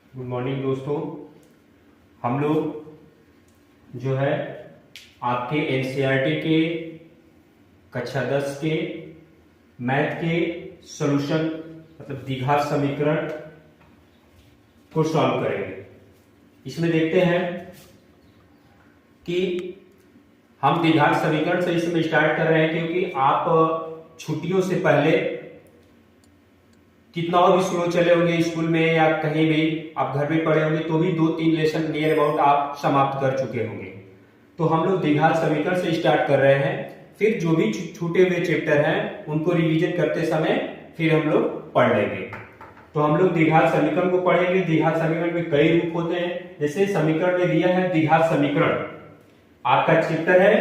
Good morning दोस्तों। हम लोग जो है आपके एनसीईआरटी के कक्षा 10 के मैथ के सॉल्यूशन मतलब द्विघात समीकरण को सॉल्व करेंगे। इसमें देखते हैं कि हम द्विघात समीकरण से इसमें स्टार्ट कर रहे हैं क्योंकि आप छुट्टियों से पहले कितना और भी स्लो चले होंगे स्कूल में या कहीं भी आप घर में पढ़े होंगे तो भी 2-3 लेसन नियर अबाउट आप समाप्त कर चुके होंगे। तो हम लोग द्विघात समीकरण से स्टार्ट कर रहे हैं, फिर जो भी छूटे हुए चैप्टर हैं उनको रिवीजन करते समय फिर हम लोग पढ़ लेंगे। तो हम लोग द्विघात समीकरण को पढ़ेंगे। द्विघात समीकरण में कई रूप होते हैं, जैसे समीकरण में दिया है द्विघात समीकरण, आपका चैप्टर है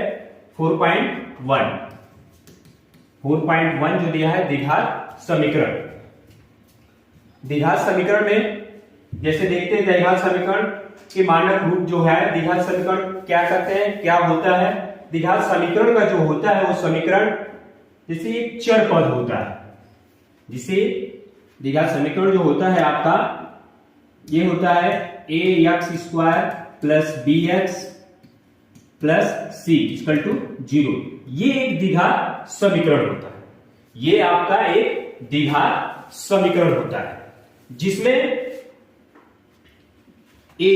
4.1 जो दिया है द्विघात समीकरण। द्विघात समीकरण में जैसे देखते हैं द्विघात समीकरण के मानक रूप जो है, द्विघात समीकरण क्या करते हैं, क्या होता है। द्विघात समीकरण का जो होता है वो समीकरण जैसे एक चर पद होता है, जिसे द्विघात समीकरण जो होता है आपका ये होता है ax² plus bx plus c equal to 0। ये एक द्विघात समीकरण होता है, ये आपका एक द्विघात समीकरण होता है जिसमें a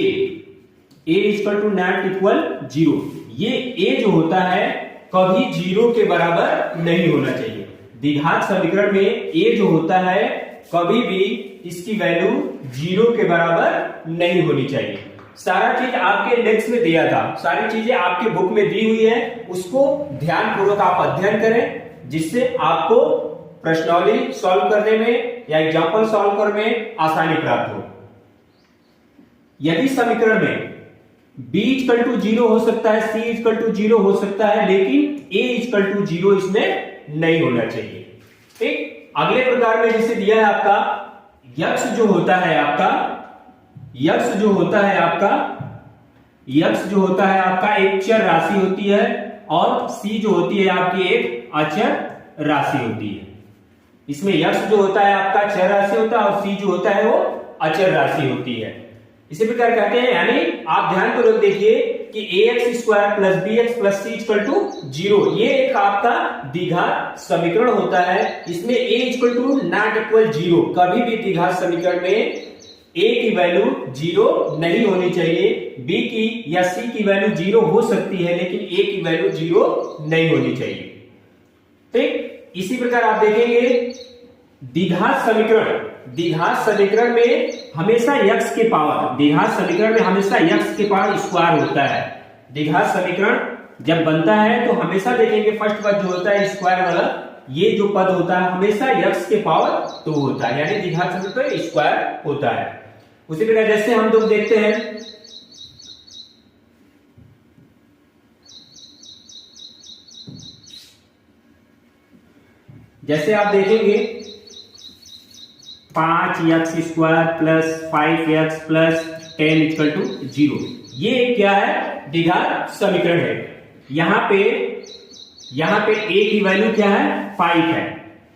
equal to not equal 0। ये a जो होता है कभी 0 के बराबर नहीं होना चाहिए। द्विघात समीकरण में a जो होता है कभी भी इसकी वैल्यू 0 के बराबर नहीं होनी चाहिए। सारा चीज आपके इंडेक्स में दिया था, सारी चीजें आपके बुक में दी हुई है, उसको ध्यानपूर्वक आप अध्ययन करें जिससे आपको प्रश्नावली सॉल्व करने में या एग्जाम्पल सॉल्व करने में आसानी प्राप्त हो। यदि समीकरण में b इक्वल टू 0 हो सकता है, c इक्वल टू 0 हो सकता है, लेकिन a इक्वल टू 0 इसमें नहीं होना चाहिए। ठीक, अगले प्रकार में जिसे दिया है आपका यक्स जो होता है आपका एक चर राशि होती है और c जो होती है आपकी एक अचर राशि होती है। इसमें यक्स जो होता है आपका चर राशि होता है और c जो होता है वो अचर राशि होती है। इसी प्रकार कहते हैं, यानी आप ध्यान पूर्वक देखिए कि ax² plus bx plus c equal to 0 ये एक आपका द्विघात समीकरण होता है। इसमें a equal to not equal 0, कभी भी द्विघात समीकरण में a की वैल्यू 0 नहीं होनी चाहिए, b की या c की वैल्यू 0 हो सकती है लेकिन a की वैल्यू 0 नहीं होनी चाहिए। ठीक, इसी प्रकार आप देखेंगे द्विघात समीकरण में हमेशा यक्स के पावर, द्विघात समीकरण में हमेशा यक्स के पावर स्क्वायर होता है। द्विघात समीकरण जब बनता है तो हमेशा देखेंगे फर्स्ट पद जो होता है स्क्वायर वाला, ये जो पद होता है हमेशा यक्स के पावर 2 होता है, यानी द्विघात समीकरण स्क्वायर होता है। उसी प्रकार जैसे हम लोग देखते हैं जैसे आप देखेंगे 5x² plus 5x plus 10 equal to 0, ये क्या है द्विघात समीकरण है। यहां पे a की वैल्यू क्या है 5 है,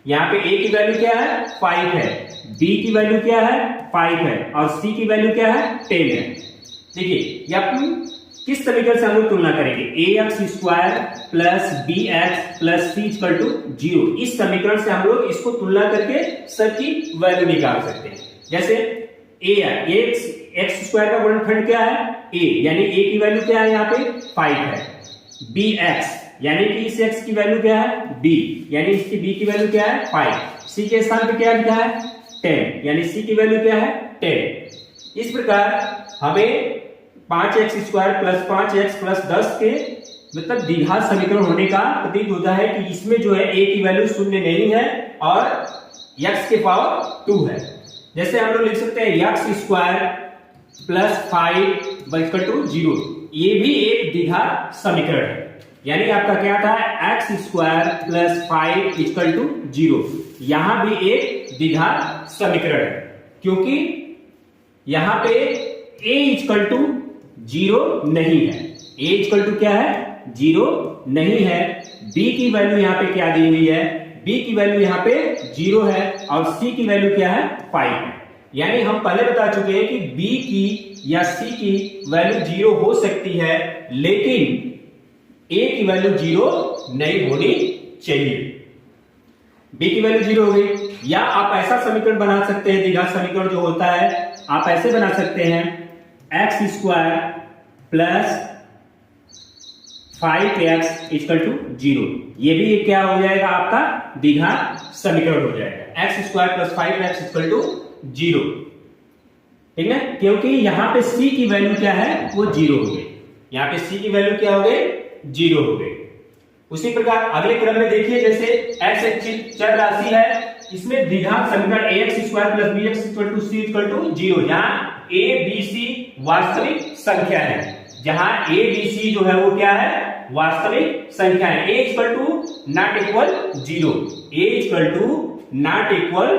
यहां पे a की वैल्यू क्या है 5 है, b की वैल्यू क्या है 5 है और c की वैल्यू क्या है 10 है। देखिए या किस समीकरण से हम लोग तुलना करेंगे, ax² plus bx plus c equal to 0, इस समीकरण से हम लोग इसको तुलना करके सबकी वैल्यू निकाल सकते हैं। जैसे a है, x² का गुणनखंड क्या है a, यानी a की वैल्यू क्या है यहाँ पे 5 है, bx यानी कि इस x की वैल्यू क्या है b, यानी इसकी b की वैल्यू क्या है 5, c के स्थान पे क्या लिखा है 10, यानी c की वैल्यू क्या है 10। इस प्रकार हमें 5x² प्लस 5x प्लस 10 के मतलब द्विघात समीकरण होने का प्रतीत होता है कि इसमें जो है a की वैल्यू 0 नहीं है और x के पावर 2 है। जैसे हम लोग लिख सकते हैं x² प्लस 5 इक्वल टू 0, ये भी एक द्विघात समीकरण है, यानी आपका क्या था x² प्लस 5 इक्वल टू 0, यहां भी एक द्विघात समीकरण है क्योंकि यहां पे a इक्वल टू 0 नहीं है, a इक्वल टू क्या है 0 नहीं है, b की वैल्यू यहाँ पे क्या दी हुई है, b की वैल्यू यहाँ पे 0 है और c की वैल्यू क्या है 5 है। यानी हम पहले बता चुके हैं कि बी की या सी की वैल्यू 0 हो सकती है, लेकिन ए की वैल्यू 0 नहीं होनी चाहिए। बी की वैल्यू 0 हो गई। या आप ऐसा समीकरण बना सकते हैं, द्विघात समीकरण जो होता है आप ऐसे बना सकते हैं, x square plus 5x equal to 0। ये भी क्या हो जाएगा, आपका द्विघात समीकरण हो जाएगा। X square plus 5x equal to 0, ठीक है, क्योंकि यहां पे c की वैल्यू क्या है, वो 0 हो गई। यहां पे c की वैल्यू क्या हो गई, 0 हो गई। उसी प्रकार अगले क्रम में देखिए, जैसे x एक चर राशि है, इसमें द्विघात समीकरण ax square plus bx equal to c equal to 0, जहां a b c वास्तविक संख्या है, जहां a b c जो है वो क्या है, वास्तविक संख्या है। a equal to not equal 0, a equal to not equal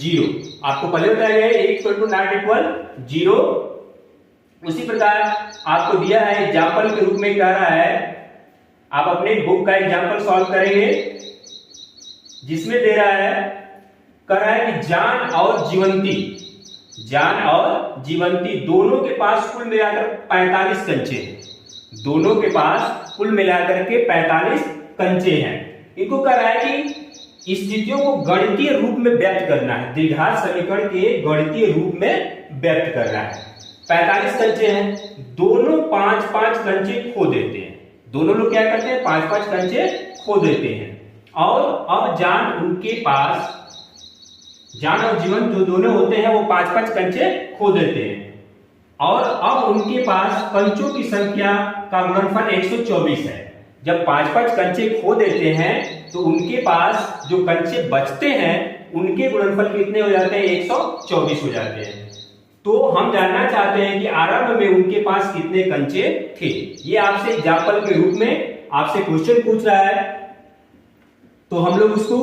0, आपको पहले बताया गया है a equal to not equal 0। उसी प्रकार आपको दिया है एग्जाम्पल के रूप में, कह रहा है आप अपने बुक का एग्जाम्पल सॉल्व करेंगे, जिसमें दे रहा है, कह रहा है कि जान और जीवंती दोनों के पास कुल मिलाकर 45 कंचे हैं। दोनों के पास कुल मिलाकर के 45 कंचे हैं। इनको कह रहा है कि स्थितियों को गणितीय रूप में व्यक्त करना है, द्विघात समीकरण के गणितीय रूप में व्यक्त करना है। 45 कंचे हैं, दोनों 5-5 कंचे खो देते हैं। दोनों लोग क्या करते हैं, 5-5 कंचे खो देते हैं। और अब जान और जीवन जो दोनों होते हैं वो 5-5 कंचे खो देते हैं। और अब उनके पास कंचों की संख्या का गुणनफल 124 है। जब 5-5 कंचे खो देते हैं तो उनके पास जो कंचे बचते हैं उनके गुणनफल कितने हो जाते हैं, 124 हो जाते हैं। तो हम जानना चाहते हैं कि आरंभ में उनके पास कितने कंचे थे। ये आपसे एग्जाम्पल के रूप में आपसे क्वेश्चन पूछ रहा है, तो हम लोग उसको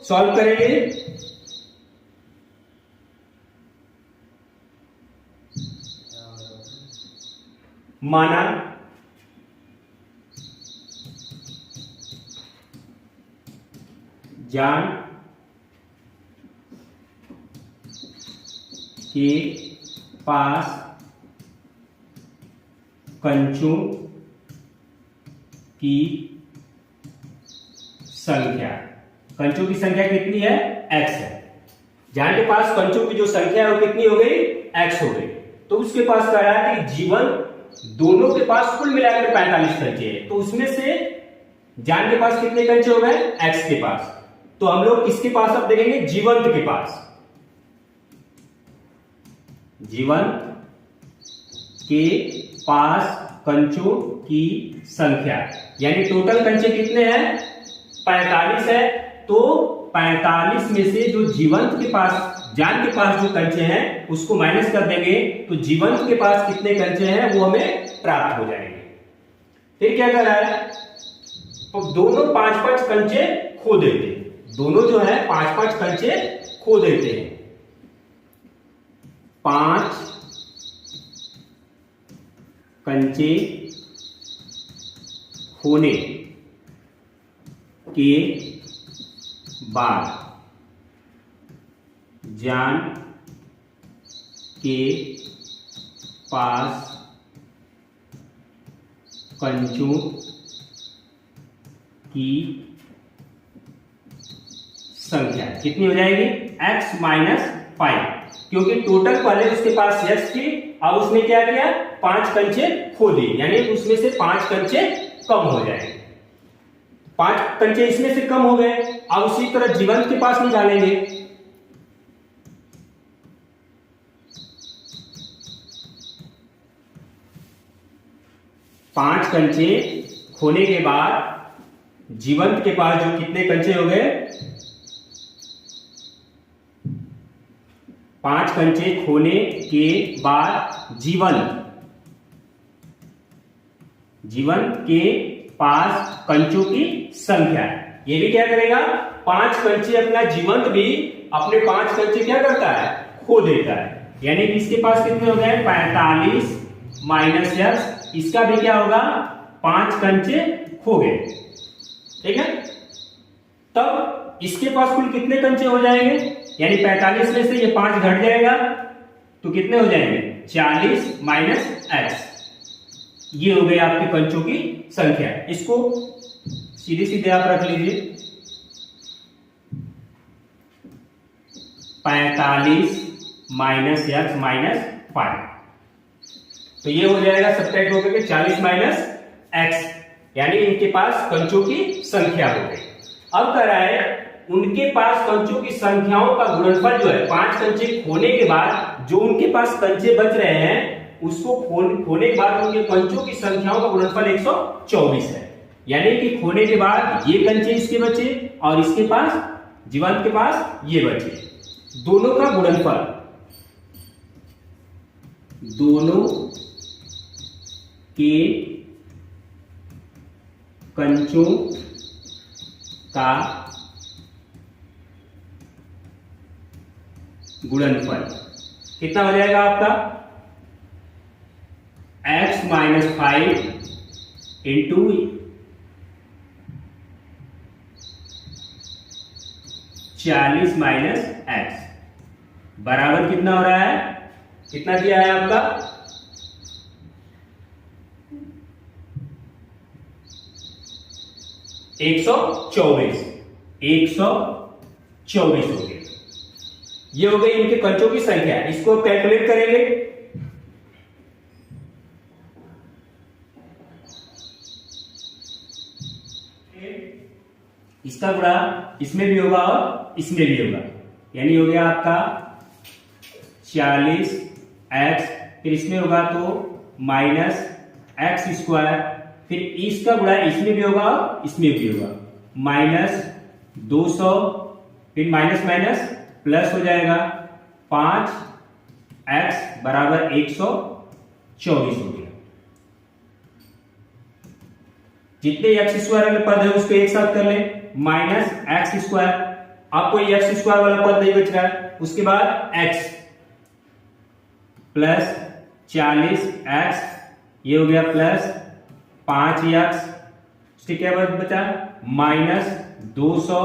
सॉल्व करेंगे। माना जान के पास कंचों की संख्या, कंचों की संख्या कितनी है, x है। जान के पास कंचों की जो संख्या है वो कितनी हो गई, x हो गई। तो उसके पास कह रहा है कि जीवन दोनों के पास कुल मिलाकर 45 कंचे हैं। तो उसमें से जान के पास कितने कंचे हो गए, x के पास। तो हम लोग किसके पास अब देखेंगे, जीवंत के पास। जीवंत के पास कंचों की संख्या, यानी टोटल कंचे कितने हैं, 45 है। तो 45 में से जो जीवंत के पास, जान के पास जो कंचे हैं उसको माइनस कर देंगे, तो जीवंत के पास कितने कंचे हैं वो हमें प्राप्त हो जाएंगे। फिर क्या कर रहा है, तो दोनों 5-5 कंचे खो देते हैं। दोनों जो है 5-5 कंचे खो देते हैं। 5 कंचे खोने के बाद जान के पास कंचों की संख्या कितनी हो जाएगी, x माइनस 5, क्योंकि टोटल पहले उसके पास x थी, अब उसने क्या किया, 5 कंचे खो दिए, यानी उसमें से 5 कंचे कम हो जाएंगे। 5 कंचे इसमें से कम हो गए। अब उसी तरह जीवंत के पास निकालेंगे। पांच कंचे खोने के बाद जीवंत के पास जो कितने कंचे हो गए, 5 कंचे खोने के बाद जीवंत के पास कंचों की संख्या, ये भी क्या करेगा, 5 कंचे अपना जीवंत भी अपने 5 कंचे क्या करता है, खो देता है। यानी कि इसके पास कितने हो गए, 45 माइनस x, इसका भी क्या होगा, 5 कंचे खो गए। ठीक है, तब इसके पास कुल कितने कंचे हो जाएंगे, यानी 45 में से ये 5 घट जाएगा, तो कितने हो जाएंगे 40 माइनस एक्स। ये हो गई आपके कंचों की संख्या। इसको सीधे सीधे आप रख लीजिए 45 माइनस एक्स माइनस 5। तो ये हो जाएगा सब्ट्रैक्ट होकर के 40 माइनस एक्स, यानी इनके पास कंचों की संख्या हो गई। अब कह रहा है उनके पास कंचों की संख्याओं का गुणनफल जो है 5 कंचे खोने के बाद जो उनके पास कंचे बच रहे हैं उसको खोने के बाद उनके कंचों की संख्याओं का गुणनफल 124 है। यानी कि खोने के बाद ये कंचे इसके बचे और इसके पास जीवांत के पास ये बचे, दोनों का गुणनफल, दोनों के कंचों का गुणनफल कितना हो जाएगा आपका x माइनस 5 इंटू चालीस माइनस एक्स बराबर कितना हो रहा है, कितना दिया है आपका 124 हो गए। ये हो गई इनके कंचों की संख्या। इसको कैलकुलेट करेंगे। इसका गुणा इसमें भी होगा और इसमें भी होगा, यानी हो गया आपका 40 एक्स, फिर इसमें होगा तो माइनस एक्स स्क्वायर, फिर इसका गुणा इसमें भी होगा और इसमें भी होगा माइनस 200, फिर माइनस माइनस प्लस हो जाएगा 5 एक्स बराबर 124 हो गया। जितने एक्स स्क्वायर वाले पद है उसको एक साथ कर ले, माइनस एक्स स्क्वायर, आपको एक्स स्क्वायर वाला पद नहीं बच रहा है, उसके बाद एक्स प्लस 40 एक्स, ये हो गया प्लस 5 एक्स, उसके क्या बचा माइनस 200,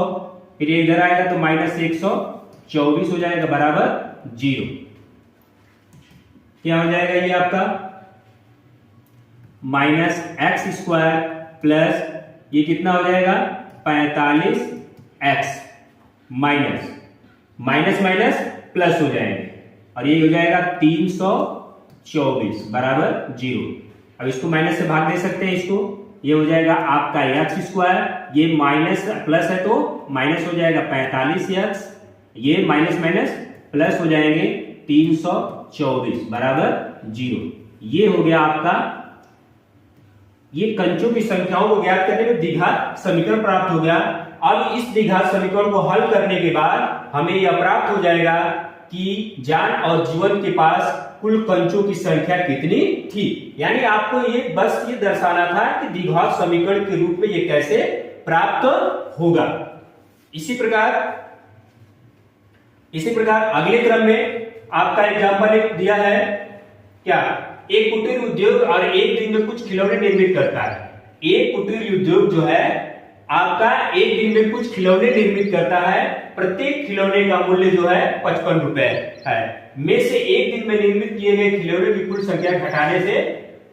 फिर ये इधर आएगा तो माइनस 124 हो जाएगा बराबर 0। क्या हो जाएगा ये आपका माइनस एक्स स्क्वायर प्लस ये कितना हो जाएगा 45 x minus minus minus plus हो जाएंगे और ये हो जाएगा 324 बराबर 0। अब इसको माइनस से भाग दे सकते हैं इसको, ये हो जाएगा आपका एक्स स्क्वायर, ये माइनस प्लस है तो माइनस हो जाएगा 45 एक्स, ये माइनस माइनस प्लस हो जाएंगे 324 बराबर 0। ये हो गया आपका, ये कंचों की संख्याओं को ज्ञात करने में द्विघात समीकरण प्राप्त हो गया। अब इस द्विघात समीकरण को हल करने के बाद हमें यह प्राप्त हो जाएगा कि जान और जीवन के पास कुल कंचों की संख्या कितनी थी। यानी आपको ये बस ये दर्शाना था कि द्विघात समीकरण के रूप में ये कैसे प्राप्त होगा। इसी प्रकार अगले क्रम में आपका एग्जाम्पल एक दिया है, क्या एक कुटीर उद्योग और एक दिन में कुछ खिलौने निर्मित करता है। एक कुटीर उद्योग जो है आपका एक दिन में कुछ खिलौने निर्मित करता है, प्रत्येक खिलौने का मूल्य जो है 55 रुपए है। में से एक दिन में निर्मित किए गए खिलौने की कुल संख्या घटाने से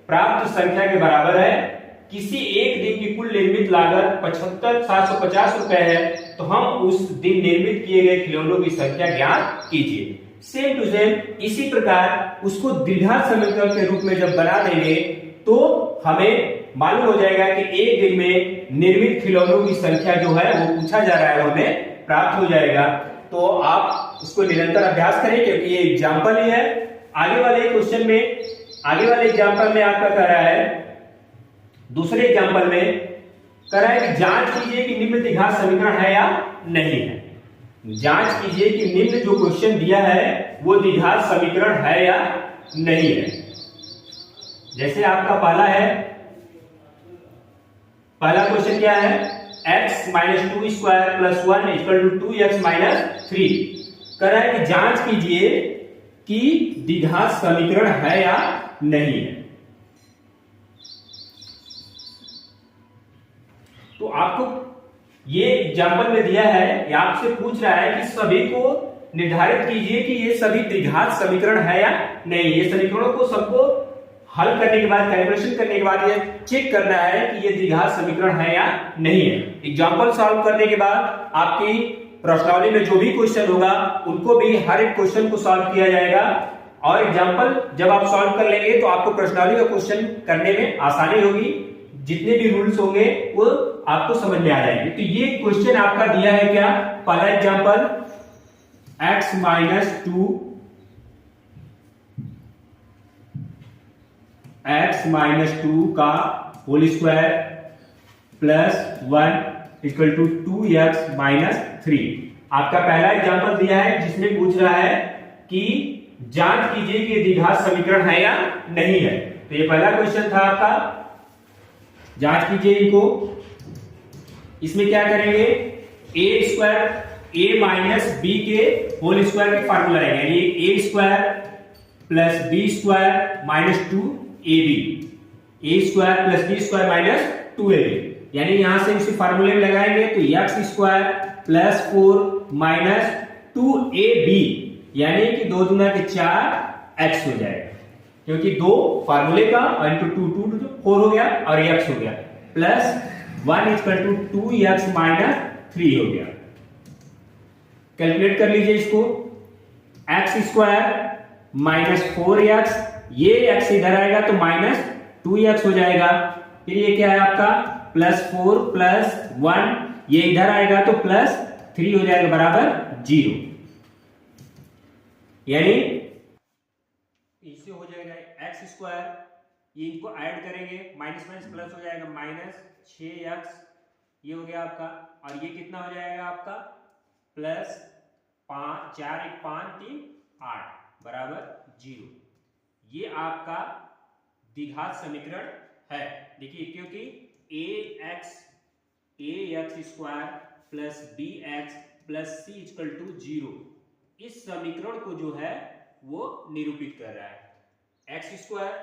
प्राप्त संख्या के बराबर है। किसी एक दिन की कुल निर्मित लागत 75,750 रुपए है, तो हम उस दिन निर्मित किए गए खिलौनों की संख्या ज्ञात कीजिए। सेम टू सेम इसी प्रकार उसको द्विघात समीकरण के रूप में जब बना देंगे तो हमें मालूम हो जाएगा कि एक दिन में निर्मित खिलौनों की संख्या जो है वो पूछा जा रहा है, वो हमें प्राप्त हो जाएगा। तो आप उसको निरंतर अभ्यास करें क्योंकि ये एग्जाम्पल ही है। आगे वाले क्वेश्चन में, आगे वाले एग्जाम्पल में आपका कह रहा है, दूसरे एग्जाम्पल में कह रहा है कि जांच कीजिए कि निम्न द्विघात समीकरण है या नहीं है। जांच कीजिए कि निम्न जो क्वेश्चन दिया है वो द्विघात समीकरण है या नहीं है। जैसे आपका पहला क्वेश्चन क्या है, x minus 2 square plus 1 equal to 2x minus 3। कह रहा है कि जांच कीजिए कि द्विघात समीकरण है या नहीं है। तो आपको ये एग्जाम्पल में दिया है, ये आपसे पूछ रहा है कि सभी को निर्धारित कीजिए कि ये सभी द्विघात समीकरण है या नहीं। ये समीकरणों को सबको हल करने के बाद, कैलकुलेशन करने के बाद ये चेक करना है कि ये द्विघात समीकरण है या नहीं है। एग्जाम्पल सॉल्व करने के बाद आपकी प्रश्नावली में जो भी क्वेश्चन होगा उनको भी हर एक क्वेश्चन को सॉल्व किया जाएगा, और एग्जाम्पल जब आप सॉल्व कर लेंगे तो आपको प्रश्नावली का क्वेश्चन करने में आसानी होगी। जितने भी रूल्स होंगे वो आपको समझ में आ जाएंगे। तो ये क्वेश्चन आपका दिया है क्या, पहला एग्जाम्पल x माइनस 2 का whole square plus 1 equal to 2x minus 3। आपका पहला एग्जाम्पल दिया है जिसमें पूछ रहा है कि जांच कीजिए कि द्विघात समीकरण है या नहीं है। तो ये पहला क्वेश्चन था आपका, जांच कीजिए इनको। इसमें क्या करेंगे, A square A minus B के होल स्क्वायर के फार्मूला रहेगा, यानी A square plus B square minus 2ab, A square plus B square minus 2ab, यानी यहां से उसी फार्मूले में लगाएंगे तो x square plus 4 minus 2ab, यानी कि 2 दूना के 4 x हो जाएगा, क्योंकि दो फार्मूले का और इंटू 2 4 हो गया और x हो गया, plus 1 equal to 2x minus 3 हो गया। कैलकुलेट कर लीजिए इसको, एक्स स्क्वायर माइनस 4x, ये x इधर आएगा तो माइनस 2x हो जाएगा, फिर ये क्या है आपका प्लस 4 प्लस 1, ये इधर आएगा तो प्लस 3 हो जाएगा बराबर 0, यानी इससे हो जाएगा एक्स स्क्वायर, ये इनको ऐड करेंगे माइनस माइनस प्लस हो जाएगा माइनस 6x, ये हो गया आपका, और ये कितना हो जाएगा आपका प्लस 5 4 1 5 3 8 बराबर 0। ये आपका द्विघात समीकरण है। देखिए क्योंकि A X square plus B X plus C equal to 0, इस समीकरण को जो है वो निरूपित कर रहा है। एक्स स्क्वायर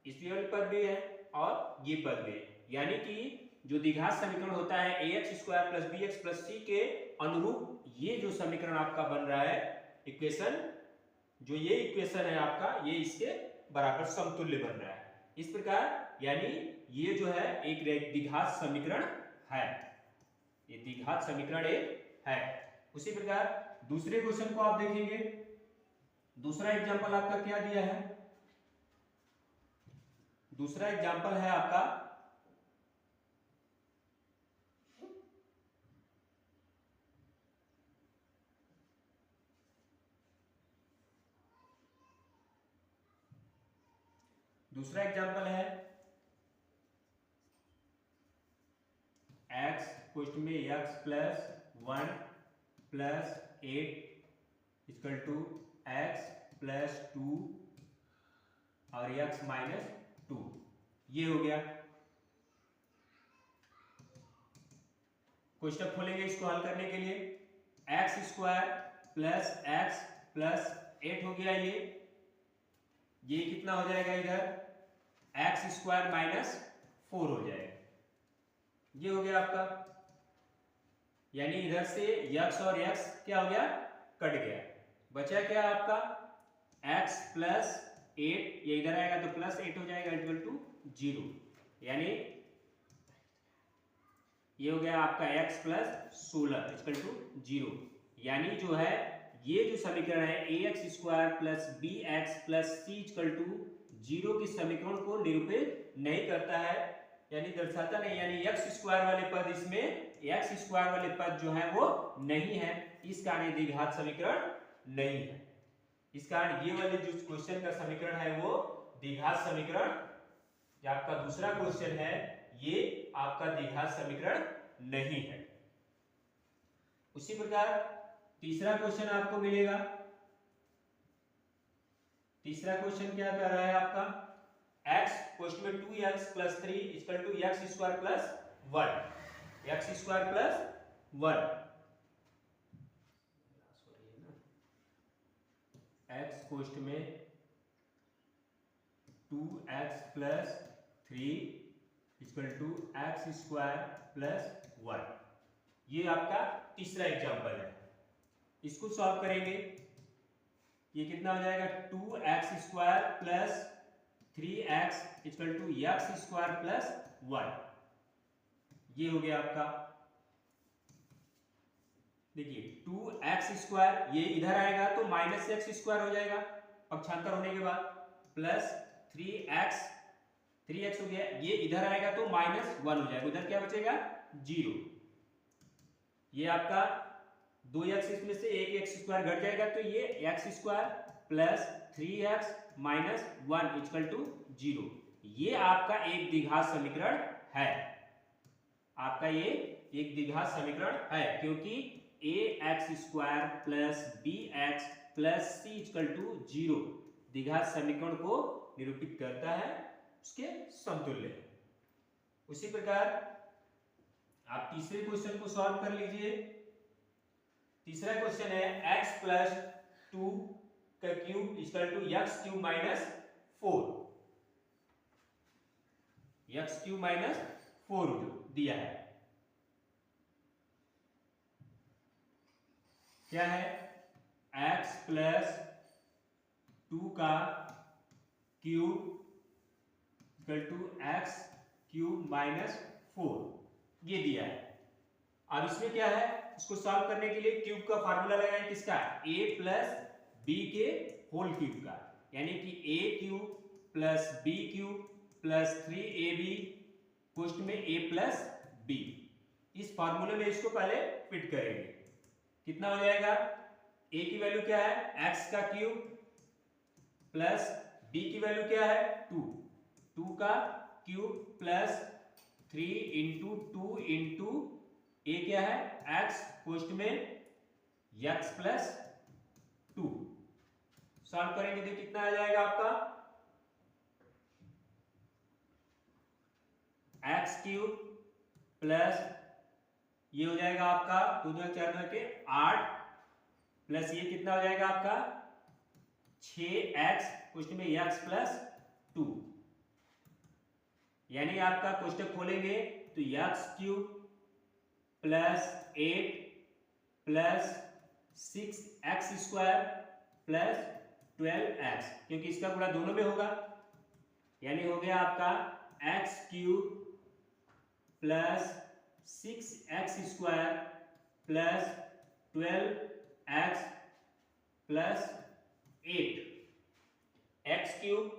इस वाले पद भी है और ये पद भी है, यानी कि जो द्विघात समीकरण होता है A X square plus B X plus C के अनुरूप ये जो समीकरण आपका बन रहा है, इक्वेशन, जो ये इक्वेशन है आपका, ये इसके बराबर समतुल्य बन रहा है। इस प्रकार यानी ये जो है एक द्विघात समीकरण है, ये द्विघात समीकरण एक है। उसी प्रकार दूसरे क्वेश्चन को आप देखेंगे, दूसरा एग्जांपल आपका क्या दिया है, दूसरा एग्जांपल है आपका दूसरा एग्जांपल है x क्वेश्चन में x plus 1 plus 8 equal to x plus 2 और x माइनस 2, ये हो गया। क्वेश्चन खोलेंगे इसको हल करने के लिए, x square plus x plus 8 हो गया, ये कितना हो जाएगा इधर एक्स स्क्वायर माइनस 4 हो जाएगा, ये हो गया आपका, यानी इधर से x और x क्या हो गया कट गया, बचा क्या आपका x प्लस 8, ये इधर आएगा तो प्लस 8 हो जाएगा इक्वल टू 0, यानी ये हो गया आपका x प्लस 16 इक्वल टू 0, यानी जो है ये जो समीकरण है A X square plus B X plus C equal to 0 की समीकरण को निरूपित नहीं करता है, यानी दर्शाता नहीं, यानी एक्स स्क्वायर वाले पद, इसमें एक्स स्क्वायर वाले पद जो है वो नहीं है, इस कारण द्विघात समीकरण नहीं है। इस कारण ये वाले जो क्वेश्चन का समीकरण है वो द्विघात समीकरण, जो आपका दूसरा क्वेश्चन है ये आपका द्विघात समीकरण नहीं है। उसी प्रकार तीसरा क्वेश्चन आपको मिलेगा, तीसरा क्वेश्चन क्या कर रहा है आपका, x क्वेश्चन में 2x plus 3 equal to x square plus 1, x square plus 1, x question में 2x plus 3 equal to x square plus 1, ये आपका तीसरा एग्जाम्पल है। इसको सॉल्व करेंगे, ये कितना हो जाएगा 2x² plus 3x equal to x² plus 1। ये हो गया आपका, देखिए 2x², ये इधर आएगा तो माइनस x² हो जाएगा पक्षांतर होने के बाद, प्लस 3x हो गया, ये इधर आएगा तो -1 हो जाएगा, उधर क्या बचेगा 0। ये आपका 2x इसमें से एक x² घट जाएगा तो ये x² plus 3x minus 1 equal to 0। ये आपका एक द्विघात समीकरण है, आपका ये एक द्विघात समीकरण है, क्योंकि ax² plus bx plus c equal to 0 द्विघात समीकरण को निरूपित करता है, उसके समतुल्य। उसी प्रकार आप तीसरे क्वेश्चन को सॉल्व कर लीजिए। तीसरा क्वेश्चन है x प्लस 2 का cube equal to x³ minus 4, x³ minus 4 दिया है। क्या है, x प्लस 2 का cube equal to x³ minus 4, ये दिया है। अब इसमें क्या है, इसको सॉल्व करने के लिए क्यूब का फार्मूला लगाएं, किसका, a प्लस b के होल क्यूब का, यानी कि a³ plus b³ plus 3ab post में a प्लस b। इस फार्मूले में इसको पहले फिट करेंगे, कितना हो जाएगा, a की वैल्यू क्या है x का क्यूब प्लस b की वैल्यू क्या है 2 का cube plus 3 into 2 into a क्या है x पोस्ट में x प्लस 2। सॉल्व करेंगे तो कितना आ जाएगा आपका, x³ प्लस ये हो जाएगा आपका 2 2 4 2 के 8 प्लस ये कितना हो जाएगा आपका 6x पोस्ट में x प्लस 2, यानी आपका कोष्टक खोलेंगे तो x³ plus 8 plus 6x² plus 12x, क्योंकि इसका गुणा दोनों में होगा, यानी हो गया आपका x³ plus 6x² plus 12x plus 8। x³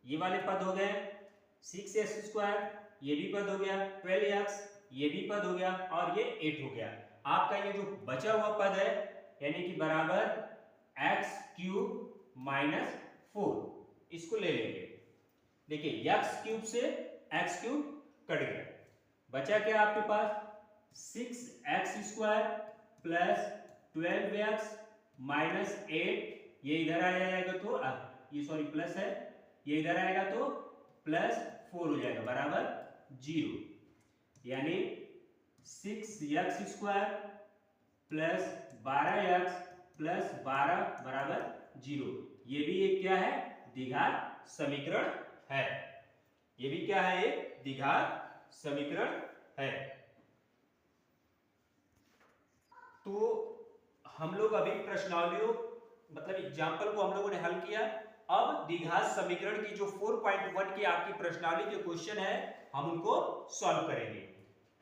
ये वाले पद हो गए, 6x² ये भी पद हो गया, 12x ये भी पद हो गया और ये 8 हो गया। आपका ये जो बचा हुआ पद है यानी कि बराबर x³ माइनस 4, इसको ले लेंगे। देखिए x³ से x³ कट गया, बचा क्या आपके पास 6x² प्लस 12x माइनस 8, ये इधर आ जाएगा तो ये सॉरी प्लस है, ये इधर आएगा तो प्लस 4 हो जाएगा बराबर 0, यानी 6x² प्लस 12x प्लस 12 बराबर 0। ये भी एक क्या है द्विघात समीकरण है, ये भी क्या है एक द्विघात समीकरण है। तो हम लोग अभी प्रश्नावलियों मतलब एग्जाम्पल को हम लोगों ने हल किया। अब द्विघात समीकरण की जो 4.1 की आपकी प्रश्नावली जो क्वेश्चन है हम उनको सॉल्व करेंगे।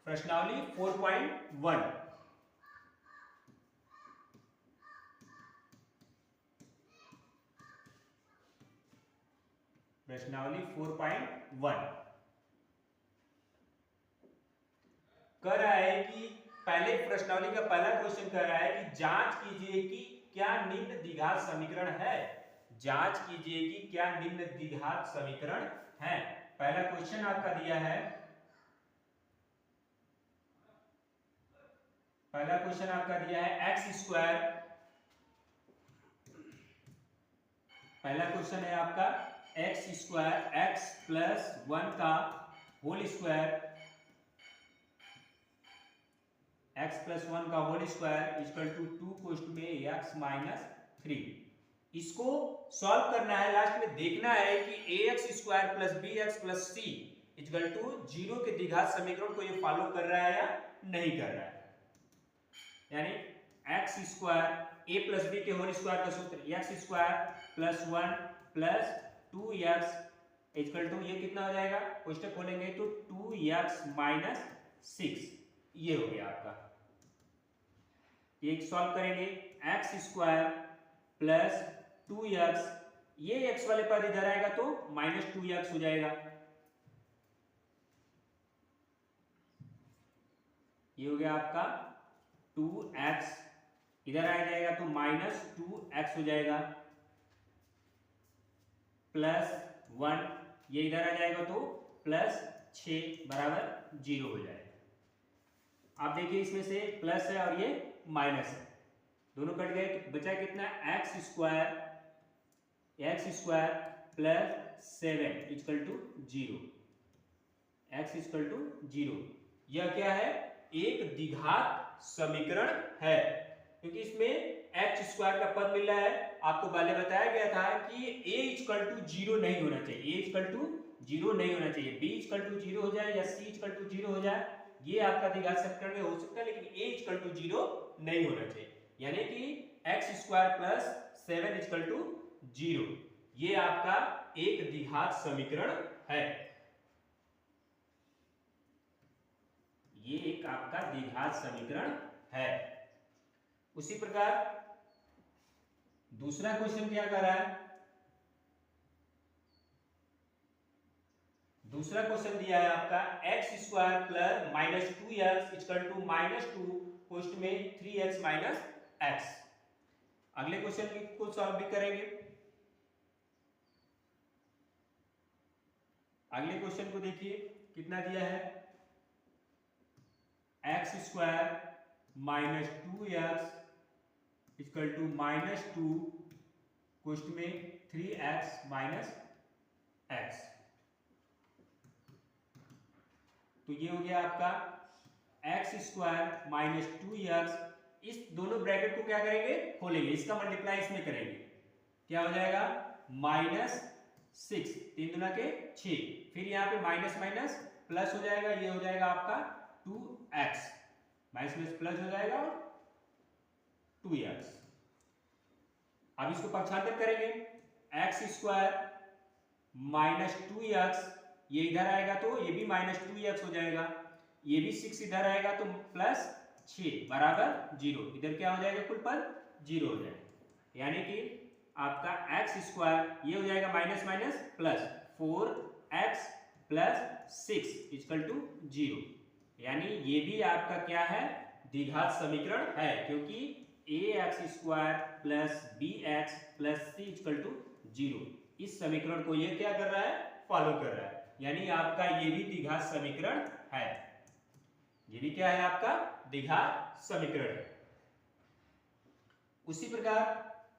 प्रश्नावली 4.1, प्रश्नावली 4.1 कह रहा है कि पहले प्रश्नावली का पहला क्वेश्चन कह रहा है कि जांच कीजिए कि क्या निम्न द्विघात समीकरण है, जांच कीजिए कि क्या निम्न द्विघात समीकरण है। पहला क्वेश्चन आपका दिया है, पहला क्वेश्चन आपका दिया है x², पहला क्वेश्चन है आपका x² x प्लस 1 का होल स्क्वायर, x प्लस 1 का होल स्क्वायर इक्वल टू 2 कोष्ट में x माइनस 3। इसको सॉल्व करना है, लास्ट में देखना है कि ax² plus bx plus c equal to 0 के द्विघात समीकरण को ये फॉलो कर रहा है या नहीं कर रहा है। यानी x² ए प्लस बी के होल स्क्वायर का सूत्र x square plus 1 plus 2x equal to ये कितना हो जाएगा, कोष्टक खोलेंगे तो 2x माइनस 6, ये हो गया आपका। एक सॉल्व करेंगे एक्स स्क्वायर प्लस 2x, ये x वाले पद इधर आएगा तो माइनस 2x हो जाएगा, ये हो गया आपका 2x, इधर आ जाएगा तो माइनस 2x हो जाएगा, प्लस 1, ये इधर आ जाएगा तो प्लस 6 बराबर 0 हो जाएगा। आप देखिए इसमें से प्लस है और ये माइनस है, दोनों कट गए तो बचा कितना, x square plus 7 equal to 0, x equal to 0। यह क्या है, एक द्विघात समीकरण है, क्योंकि इसमें एच स्क्वायर का पद मिल रहा है। आपको पहले बताया गया था कि a इक्वल टू 0 नहीं होना चाहिए, a इक्वल टू 0 नहीं होना चाहिए, b इक्वल टू 0 हो जाए या c इक्वल टू 0 हो जाए, ये आपका द्विघात समीकरण में हो सकता है, लेकिन a इक्वल टू 0 नहीं होना चाहिए। यानी कि x square plus 7 equal to 0, ये आपका एक द्विघात समीकरण है, ये एक आपका द्विघात समीकरण है। उसी प्रकार दूसरा क्वेश्चन क्या कर रहा है, दूसरा क्वेश्चन दिया है आपका x square plus minus 2x equal to minus 2, post में 3x माइनस x। अगले क्वेश्चन को सॉल्व भी करेंगे। अगले क्वेश्चन को देखिए कितना दिया है, x square minus 2x equal to minus 2, question में 3x माइनस x। तो ये हो गया आपका एक्स स्क्वायर माइनस 2x, इस दोनों ब्रैकेट को क्या करेंगे, खोलेंगे, इसका मल्टीप्लाई इसमें करेंगे, क्या हो जाएगा माइनस 6, 3 दूना के 6, फिर यहाँ पे माइनस माइनस प्लस हो जाएगा, ये हो जाएगा आपका 2x, माइनस में प्लस हो जाएगा और 2x। अब इसको पक्षांतर करेंगे, एक्स स्क्वायर माइनस 2x, ये इधर आएगा तो ये भी माइनस 2x हो जाएगा, ये भी 6 इधर आएगा तो प्लस 6 बराबर 0, इधर क्या हो जाएगा, कुल पद 0 हो जाएगा। यानी कि आपका एक्स स्क्वायर ये हो जाएगा minus minus plus 4x plus 6 equal to 0, यानी ये भी आपका क्या है, द्विघात समीकरण है, क्योंकि ax square plus bx plus c equal to 0, इस समीकरण को ये क्या कर रहा है, फॉलो कर रहा है, यानी आपका ये भी द्विघात समीकरण है, ये भी क्या है, आपका द्विघात समीकरण है। उसी प्रकार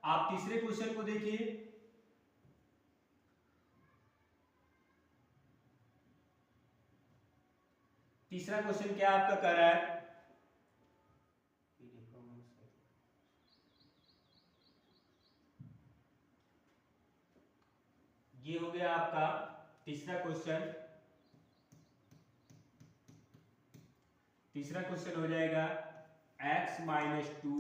आप तीसरे क्वेश्चन को देखिए, तीसरा क्वेश्चन क्या आपका कर रहा है, ये हो गया आपका तीसरा क्वेश्चन। तीसरा क्वेश्चन हो जाएगा x minus 2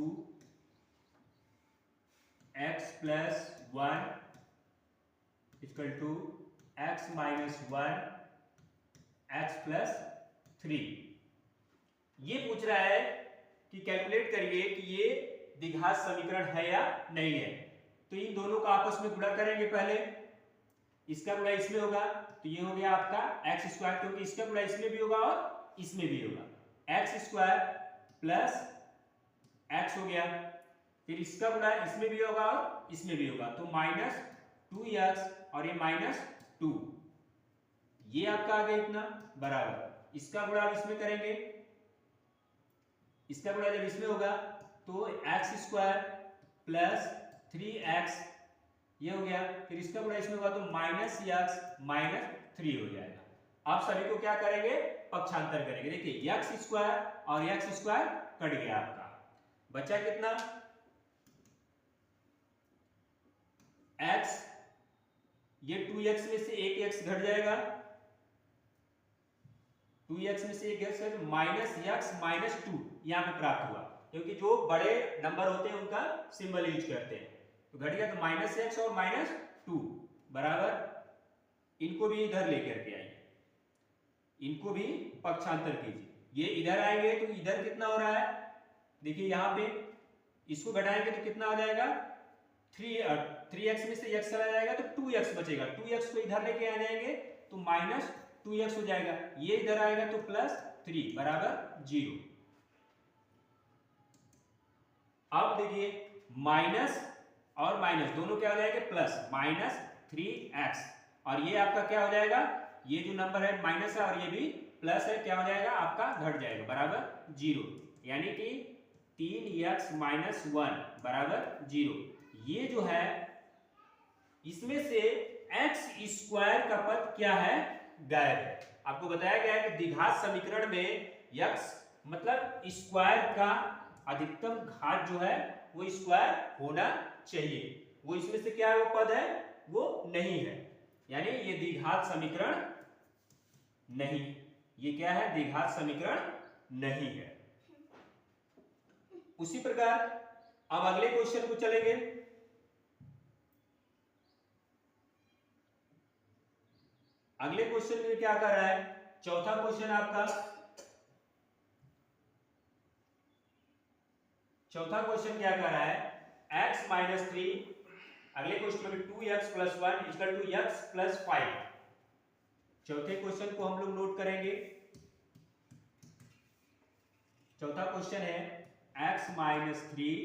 x plus 1 equal to x minus 1 x plus 3। ये पूछ रहा है कि कैलकुलेट करिए कि ये द्विघात समीकरण है या नहीं है। तो इन दोनों का आपस में गुणा करेंगे, पहले इसका गुणा इसमें होगा तो ये हो गया आपका एक्स स्क्वायर, क्योंकि इसका गुणा इसमें भी होगा और इसमें भी होगा, एक्स स्क्वायर प्लस एक्स हो गया, फिर इसका गुणा इसमें भी होगा और इसमें भी होगा, तो माइनस 2x और ये माइनस 2, ये आपका आ गया इतना बराबर, इसका गुणा अब इसमें करेंगे, इसका गुणा जब इसमें होगा तो एक्स स्क्वायर प्लस 3x ये हो गया, फिर इसका गुणा इसमें होगा तो माइनस x माइनस 3 हो जाएगा। आप सभी को क्या करेंगे, पक्षांतर करेंगे। देखिए एक्स स्क्वायर और एक्स स्क्वायर कट गया, आपका बचा कितना, x, ये 2x में से एक x घट जाएगा, 2x में से एक x माइनस x माइनस 2 यहां पे प्राप्त हुआ, क्योंकि जो बड़े नंबर होते हैं उनका सिंबल यूज करते हैं। तो घट गया, तो -x और -2 बराबर, इनको भी इधर लेकर के आइए, इनको भी पक्षांतर कीजिए। ये इधर आएंगे तो इधर कितना हो रहा है, देखिए यहाँ पे इसको घटाएंगे तो कितना हो जाएगा, 3x में से x चला जाएगा तो 2x बचेगा, 2x को इधर लेके आ जाएंगे तो -2x हो जाएगा, ये इधर आएगा तो +3 बराबर 0। अब देखिए माइनस और माइनस दोनों क्या हो जाएंगे, प्लस, -3x, और ये आपका क्या हो जाएगा, ये जो नंबर है माइनस है और ये भी प्लस है, क्या हो जाएगा आपका, घट जाएगा बराबर 0, यानी कि 3x - 1 बराबर 0। ये जो है इसमें से x² का पद क्या है, गायब है। आपको बताया गया है कि द्विघात समीकरण में x मतलब स्क्वायर का अधिकतम घात जो है वो स्क्वायर होना चाहिए, वो इसमें से क्या है, वो पद है वो नहीं है, यानी ये द्विघात समीकरण नहीं, ये क्या है, द्विघात समीकरण नहीं है। उसी प्रकार अब अगले क्वेश्चन को चलेंगे। अगले क्वेश्चन में क्या कर रहा है, चौथा क्वेश्चन आपका, चौथा क्वेश्चन क्या कर रहा है, x - 3, अगले क्वेश्चन में 2x + 1 = x + 5। चौथे क्वेश्चन को हम लोग नोट करेंगे। चौथा क्वेश्चन है x - 3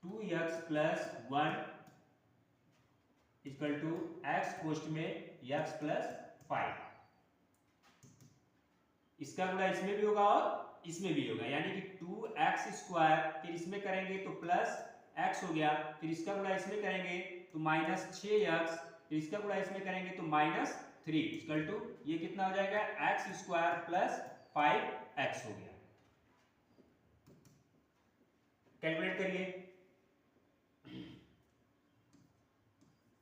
2x + 1 = x कोष्ठ में x + 5। इसका गुणा इसमें भी होगा और इसमें भी होगा, यानी कि 2x², फिर इसमें करेंगे तो +x हो गया, फिर इसका गुणा इसमें करेंगे तो -6x, फिर इसका गुणा इसमें करेंगे तो -3 = ये कितना हो जाएगा, x² + 5x हो गया। कैलकुलेट करिए,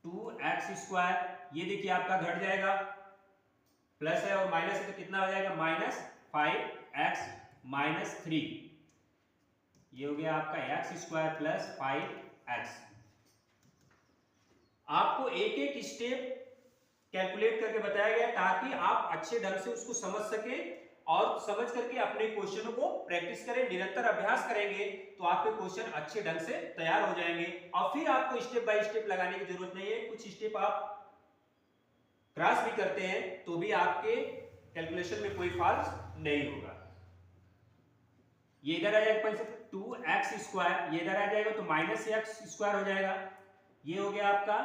2x², ये देखिए आपका घट जाएगा, प्लस है और माइनस है तो कितना हो जाएगा, -5x - 3, ये हो गया आपका x² + 5x। आपको एक एक स्टेप कैलकुलेट करके बताया गया ताकि आप अच्छे ढंग से उसको समझ सके और समझ करके अपने क्वेश्चनों को प्रैक्टिस करें, निरंतर अभ्यास करेंगे तो आपके क्वेश्चन अच्छे ढंग से तैयार हो जाएंगे। और फिर आपको स्टेप बाय स्टेप लगाने की जरूरत नहीं है, कुछ स्टेप आप क्रॉस भी करते हैं तो भी आपके कैलकुलेशन में कोई फॉल्ट नहीं होगा। ये इधर आ जाएगा 2x², ये इधर आ जाएगा तो -x² हो जाएगा, ये हो गया आपका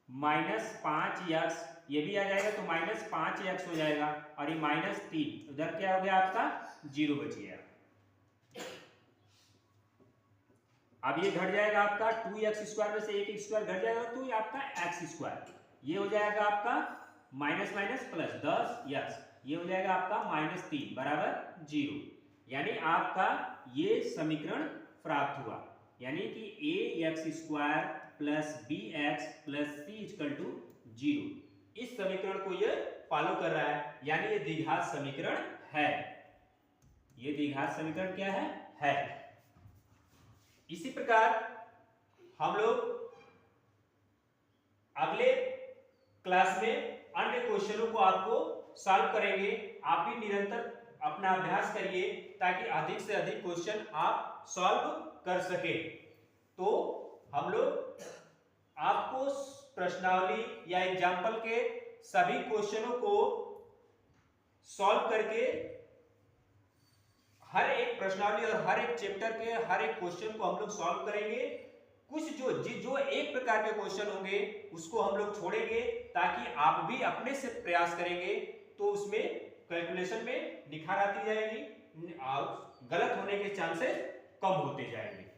-5x, ये भी आ जाएगा तो -5x हो जाएगा, और ये -3, उधर क्या हो गया आपका 0 बच गया। अब ये घट जाएगा आपका 2x² में से एक स्क्वायर घट जाएगा तो ये आपका x², ये हो जाएगा आपका माइनस माइनस प्लस 10x, ये हो जाएगा आपका -3 बराबर 0, यानी आपका ये समीकरण प्राप्त हुआ, यानी कि ax² + bx + c = 0। इस समीकरण को ये फॉलो कर रहा है, यानी ये द्विघात समीकरण है। ये द्विघात समीकरण क्या है। इसी प्रकार हम लोग अगले क्लास में अन्य क्वेश्चनों को आपको सॉल्व करेंगे। आप भी निरंतर अपना अभ्यास करिए ताकि अधिक से अधिक क्वेश्चन आप सॉल्व कर सके। तो हम लोग आपको प्रश्नावली या एग्जाम्पल के सभी क्वेश्चनों को सॉल्व करके हर एक प्रश्नावली और हर एक चैप्टर के हर एक क्वेश्चन को हम लोग सॉल्व करेंगे। कुछ जो एक प्रकार के क्वेश्चन होंगे उसको हम लोग छोड़ेंगे ताकि आप भी अपने से प्रयास करेंगे तो उसमें कैलकुलेशन में निखार आती जाएगी और गलत होने के चांसेस कम होते जाएंगे।